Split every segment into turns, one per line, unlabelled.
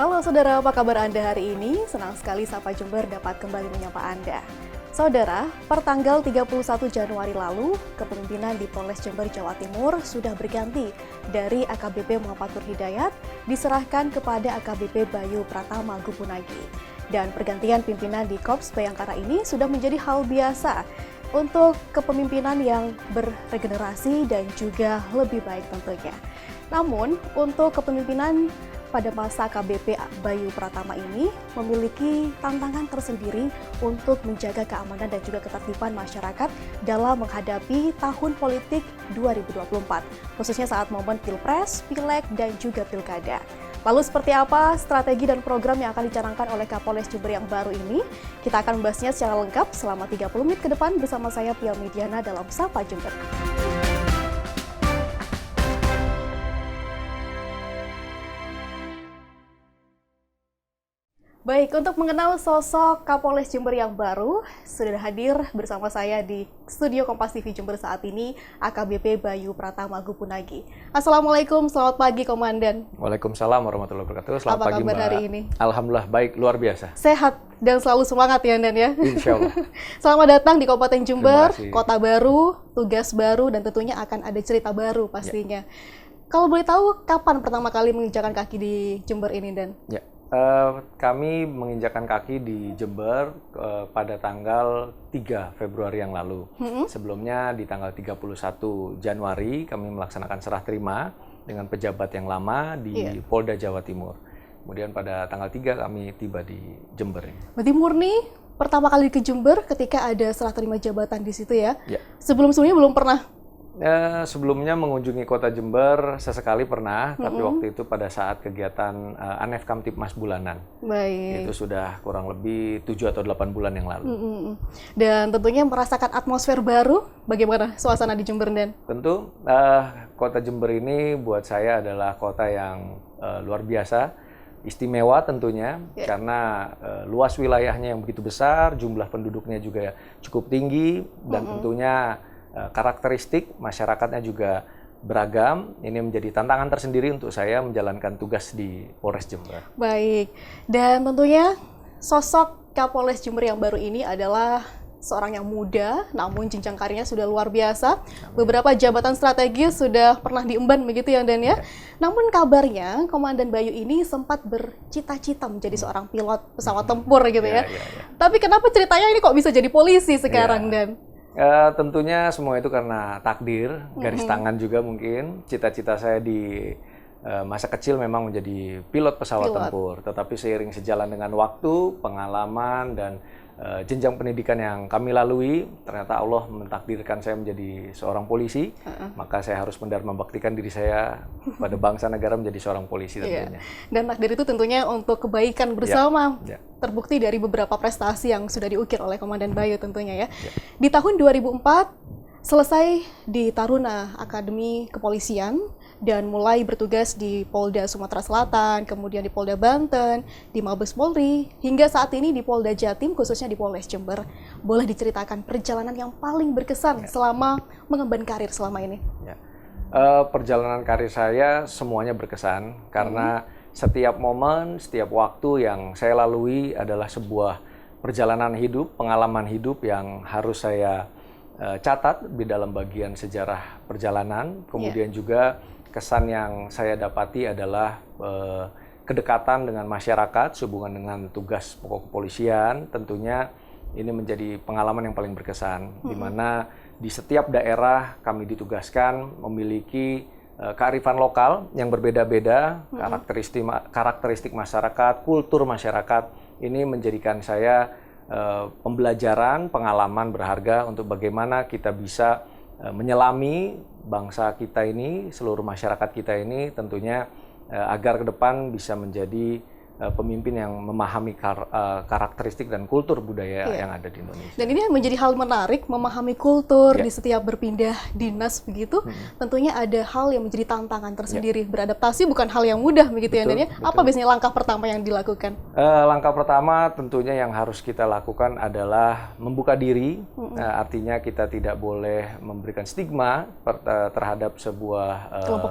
Halo saudara, apa kabar Anda hari ini? Senang sekali Sapa Jember dapat kembali menyapa Anda. Saudara, pertanggal 31 Januari lalu, kepemimpinan di Polres Jember, Jawa Timur sudah berganti dari AKBP Muhammad Nur Hidayat diserahkan kepada AKBP Bayu Pratama Gupunagi. Dan pergantian pimpinan di Korps Bayangkara ini sudah menjadi hal biasa untuk kepemimpinan yang beregenerasi dan juga lebih baik tentunya. Namun, untuk kepemimpinan pada masa AKBP Bayu Pratama ini memiliki tantangan tersendiri untuk menjaga keamanan dan juga ketertiban masyarakat dalam menghadapi tahun politik 2024, khususnya saat momen Pilpres, Pileg, dan juga Pilkada. Lalu seperti apa strategi dan program yang akan dicanangkan oleh Kapolres Jember yang baru ini? Kita akan membahasnya secara lengkap selama 30 menit ke depan bersama saya Pia Mediana dalam Sapa Jember. Baik, untuk mengenal sosok Kapolres Jember yang baru, sudah hadir bersama saya di studio Kompas TV Jember saat ini, AKBP Bayu Pratama Gupunagi. Assalamualaikum, selamat pagi Komandan.
Waalaikumsalam warahmatullahi wabarakatuh. Selamat pagi
Mbak. Hari ini?
Alhamdulillah baik, luar biasa.
Sehat dan selalu semangat ya Dan ya.
Insya Allah.
Selamat datang di Kabupaten Jember, kota baru, tugas baru, dan tentunya akan ada cerita baru pastinya. Ya. Kalau boleh tahu, kapan pertama kali menginjakan kaki di Jember ini Dan?
Ya. Kami menginjakan kaki di Jember pada tanggal 3 Februari yang lalu. Sebelumnya di tanggal 31 Januari kami melaksanakan serah terima dengan pejabat yang lama di Polda Jawa Timur. Kemudian pada tanggal 3 kami tiba di Jember.
Berarti murni pertama kali ke Jember ketika ada serah terima jabatan di situ ya?
Ya.
Sebelumnya belum pernah?
Sebelumnya mengunjungi kota Jember sesekali pernah, tapi waktu itu pada saat kegiatan Anef Kamtipmas bulanan.
Baik.
Itu sudah kurang lebih 7 atau 8 bulan yang lalu.
Dan tentunya merasakan atmosfer baru, bagaimana suasana di Jember, Dan?
Tentu, kota Jember ini buat saya adalah kota yang luar biasa, istimewa tentunya, karena luas wilayahnya yang begitu besar, jumlah penduduknya juga cukup tinggi, dan tentunya karakteristik masyarakatnya juga beragam. Ini menjadi tantangan tersendiri untuk saya menjalankan tugas di Polres Jember.
Baik, dan tentunya sosok Kapolres Jember yang baru ini adalah seorang yang muda, namun jenjang karirnya sudah luar biasa. Beberapa jabatan strategis sudah pernah diemban begitu ya Dan ya. Namun kabarnya Komandan Bayu ini sempat bercita-cita menjadi seorang pilot pesawat tempur gitu ya. Tapi kenapa ceritanya ini kok bisa jadi polisi sekarang Dan?
Tentunya semua itu karena takdir, garis tangan juga mungkin. Cita-cita saya di masa kecil memang menjadi pilot pesawat tempur. Tetapi seiring sejalan dengan waktu, pengalaman, dan jenjang pendidikan yang kami lalui, ternyata Allah mentakdirkan saya menjadi seorang polisi. Maka saya harus mendharma baktikan diri saya pada bangsa negara menjadi seorang polisi tentunya.
Dan takdir itu tentunya untuk kebaikan bersama. Terbukti dari beberapa prestasi yang sudah diukir oleh Komandan Bayu tentunya ya. Di tahun 2004 selesai di Taruna Akademi Kepolisian dan mulai bertugas di Polda Sumatera Selatan, kemudian di Polda Banten, di Mabes Polri, hingga saat ini di Polda Jatim, khususnya di Polres Jember. Boleh diceritakan perjalanan yang paling berkesan selama mengemban karir selama ini?
Perjalanan karir saya semuanya berkesan karena setiap momen, setiap waktu yang saya lalui adalah sebuah perjalanan hidup, pengalaman hidup yang harus saya catat di dalam bagian sejarah perjalanan. Kemudian juga kesan yang saya dapati adalah kedekatan dengan masyarakat sehubungan dengan tugas pokok kepolisian. Tentunya ini menjadi pengalaman yang paling berkesan, di mana di setiap daerah kami ditugaskan memiliki kearifan lokal yang berbeda-beda, karakteristik masyarakat, kultur masyarakat. Ini menjadikan saya pembelajaran, pengalaman berharga untuk bagaimana kita bisa menyelami bangsa kita ini, seluruh masyarakat kita ini tentunya agar ke depan bisa menjadi pemimpin yang memahami karakteristik dan kultur budaya yang ada di Indonesia. Dan ini
menjadi hal menarik, memahami kultur di setiap berpindah dinas begitu. Tentunya ada hal yang menjadi tantangan tersendiri. Beradaptasi bukan hal yang mudah begitu ya Dan ya. Apa biasanya langkah pertama yang dilakukan?
Langkah pertama tentunya yang harus kita lakukan adalah membuka diri. Artinya kita tidak boleh memberikan stigma terhadap sebuah
kelompok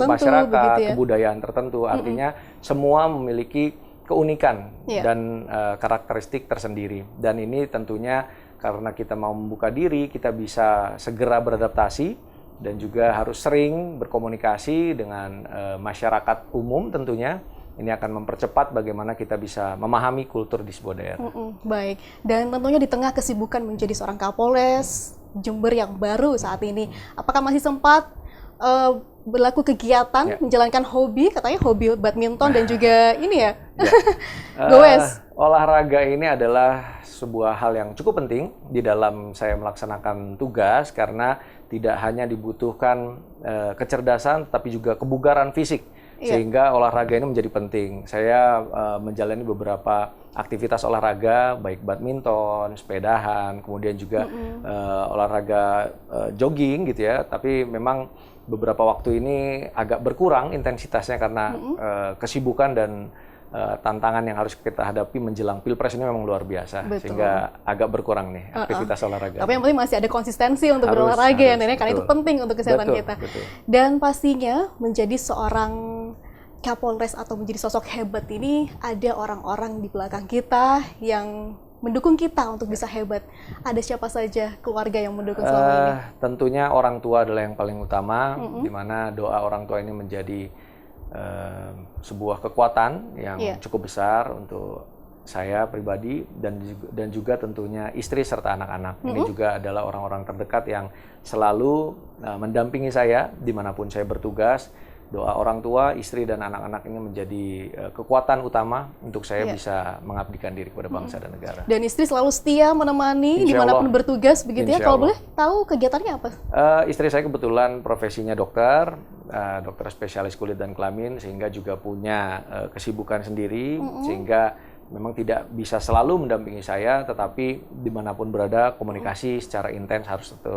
masyarakat, kebudayaan
tertentu. Artinya semua memiliki keunikan
Iya.
dan karakteristik tersendiri. Dan ini tentunya karena kita mau membuka diri, kita bisa segera beradaptasi dan juga harus sering berkomunikasi dengan masyarakat umum tentunya. Ini akan mempercepat bagaimana kita bisa memahami kultur di sebuah daerah.
Baik, dan tentunya di tengah kesibukan menjadi seorang Kapolres Jember yang baru saat ini, apakah masih sempat berlaku kegiatan, menjalankan hobi, katanya hobi badminton dan juga ini ya, goes?
Olahraga ini adalah sebuah hal yang cukup penting di dalam saya melaksanakan tugas karena tidak hanya dibutuhkan kecerdasan, tapi juga kebugaran fisik. Sehingga olahraga ini menjadi penting. Saya menjalani beberapa aktivitas olahraga, baik badminton, sepedahan, kemudian juga olahraga jogging gitu ya. Tapi memang beberapa waktu ini agak berkurang intensitasnya karena kesibukan dan tantangan yang harus kita hadapi menjelang Pilpres ini memang luar biasa. Betul. Sehingga agak berkurang nih aktivitas olahraga.
Tapi yang penting masih ada konsistensi untuk berolahraga ya, karena itu penting untuk kesehatan kita.
Betul.
Dan pastinya menjadi seorang Kapolres atau menjadi sosok hebat ini ada orang-orang di belakang kita yang mendukung kita untuk bisa hebat. Ada siapa saja keluarga yang mendukung selama ini?
Tentunya orang tua adalah yang paling utama, di mana doa orang tua ini menjadi sebuah kekuatan yang cukup besar untuk saya pribadi dan juga tentunya istri serta anak-anak. Ini juga adalah orang-orang terdekat yang selalu mendampingi saya dimanapun saya bertugas. Doa orang tua, istri dan anak-anak ini menjadi kekuatan utama untuk saya bisa mengabdikan diri kepada bangsa dan negara.
Dan istri selalu setia menemani dimanapun bertugas, begitu ya? Kalau boleh tahu kegiatannya apa?
Istri saya kebetulan profesinya dokter, dokter spesialis kulit dan kelamin, sehingga juga punya kesibukan sendiri, sehingga memang tidak bisa selalu mendampingi saya, tetapi dimanapun berada komunikasi secara intens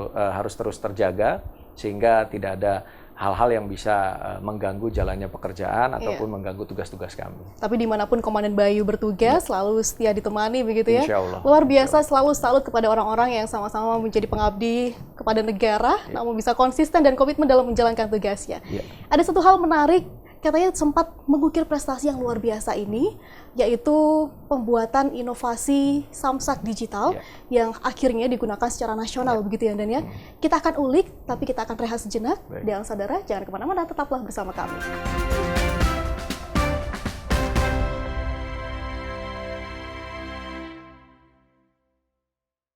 harus terus terjaga, sehingga tidak ada hal-hal yang bisa mengganggu jalannya pekerjaan ataupun mengganggu tugas-tugas kami.
Tapi dimanapun Komandan Bayu bertugas, selalu setia ditemani begitu ya?
Insya Allah.
Luar biasa, selalu salut kepada orang-orang yang sama-sama menjadi pengabdi kepada negara, namun bisa konsisten dan komitmen dalam menjalankan tugasnya. Ada satu hal menarik, katanya sempat mengukir prestasi yang luar biasa ini, yaitu pembuatan inovasi samsak digital yang akhirnya digunakan secara nasional begitu ya, Dan ya. Kita akan ulik, tapi kita akan rehat sejenak. Dan saudara, jangan kemana-mana, tetaplah bersama kami.